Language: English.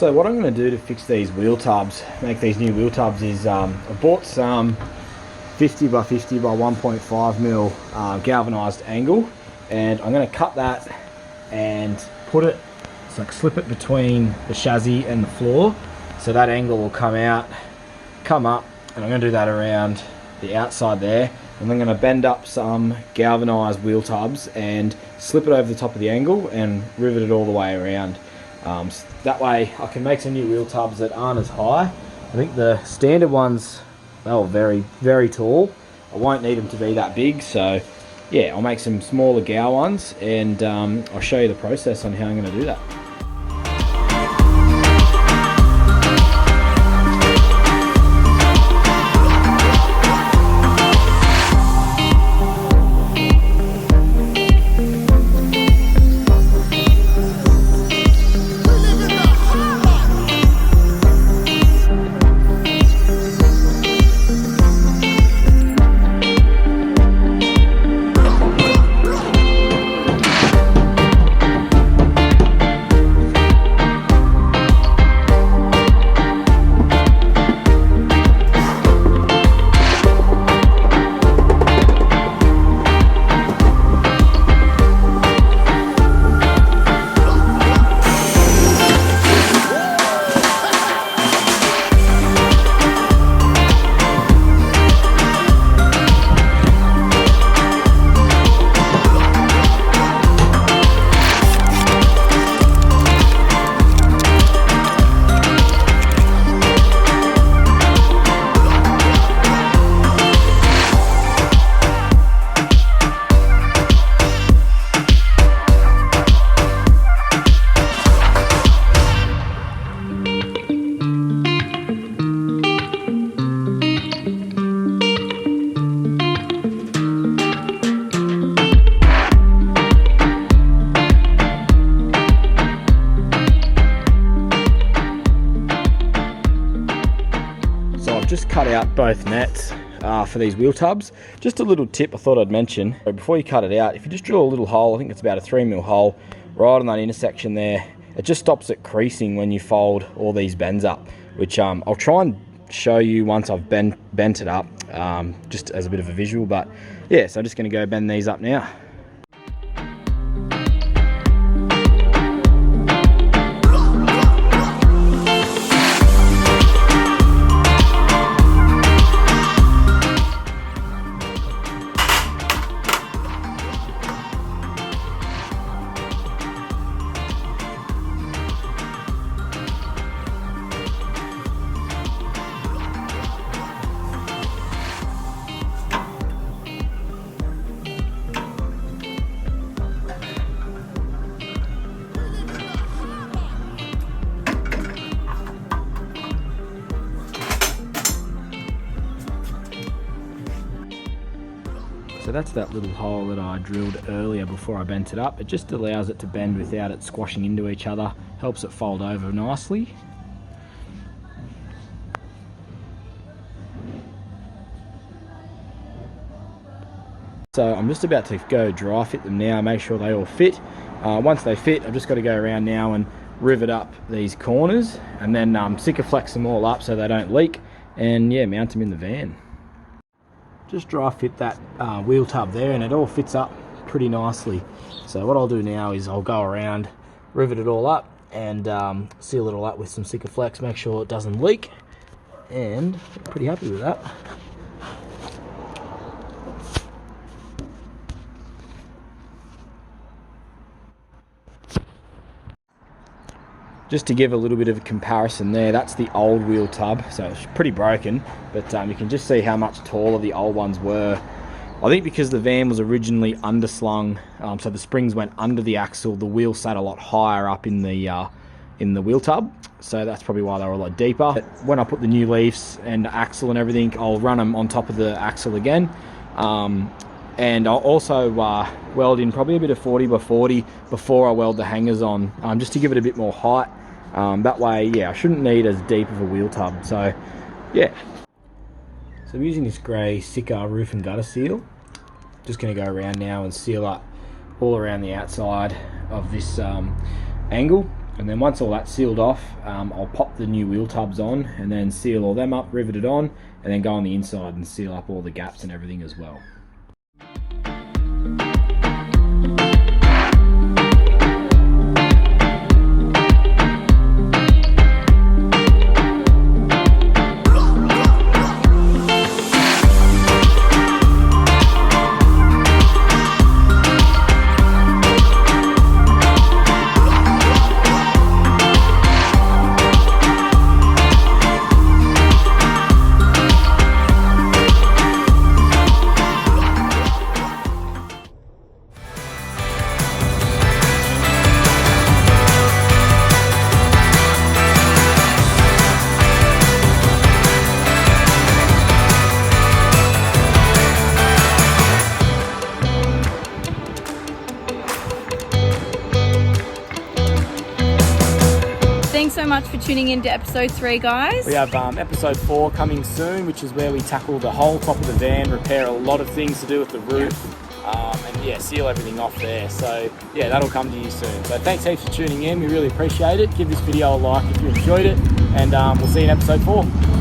So what I'm going to do to fix these wheel tubs, make these new wheel tubs, is I bought some 50 by 50 by 1.5 mil galvanized angle, and I'm going to cut that and put it, so like slip it between the chassis and the floor, so that angle will come out, come up, and I'm going to do that around the outside there. And I'm going to bend up some galvanized wheel tubs and slip it over the top of the angle and rivet it all the way around. So that way I can make some new wheel tubs that aren't as high. I think the standard ones, they were very, very tall. I won't need them to be that big, so yeah, I'll make some smaller gal ones, and I'll show you the process on how I'm going to do that. Just cut out both nets for these wheel tubs. Just a little tip I thought I'd mention. Before you cut it out, if you just drill a little hole, I think it's about a 3mm hole, right on that intersection there, it just stops it creasing when you fold all these bends up, which I'll try and show you once I've bent it up, just as a bit of a visual. But yeah, so I'm just going to go bend these up now. So that's that little hole that I drilled earlier before I bent it up. It just allows it to bend without it squashing into each other, helps it fold over nicely. So I'm just about to go dry fit them now, make sure they all fit. Once they fit, I've just got to go around now and rivet up these corners, and then Sikaflex them all up so they don't leak, and yeah, mount them in the van. Just dry fit that wheel tub there, and it all fits up pretty nicely. So what I'll do now is I'll go around, rivet it all up, and seal it all up with some Sikaflex, make sure it doesn't leak, and I'm pretty happy with that. Just to give a little bit of a comparison there, that's the old wheel tub, so it's pretty broken, but you can just see how much taller the old ones were. I think because the van was originally underslung, so the springs went under the axle, the wheel sat a lot higher up in the wheel tub, so that's probably why they were a lot deeper. But when I put the new leaves and axle and everything, I'll run them on top of the axle again. And I'll also weld in probably a bit of 40 by 40 before I weld the hangers on, just to give it a bit more height. That way, yeah, I shouldn't need as deep of a wheel tub. So, yeah. So I'm using this grey Sika roof and gutter seal. Just going to go around now and seal up all around the outside of this angle. And then once all that's sealed off, I'll pop the new wheel tubs on and then seal all them up, rivet it on, and then go on the inside and seal up all the gaps and everything as well. Thanks so much for tuning in to episode 3, guys. We have episode 4 coming soon, which is where we tackle the whole top of the van, repair a lot of things to do with the roof, and yeah, seal everything off there. So yeah, that'll come to you soon. So thanks heaps for tuning in. We really appreciate it. Give this video a like if you enjoyed it, and we'll see you in episode 4.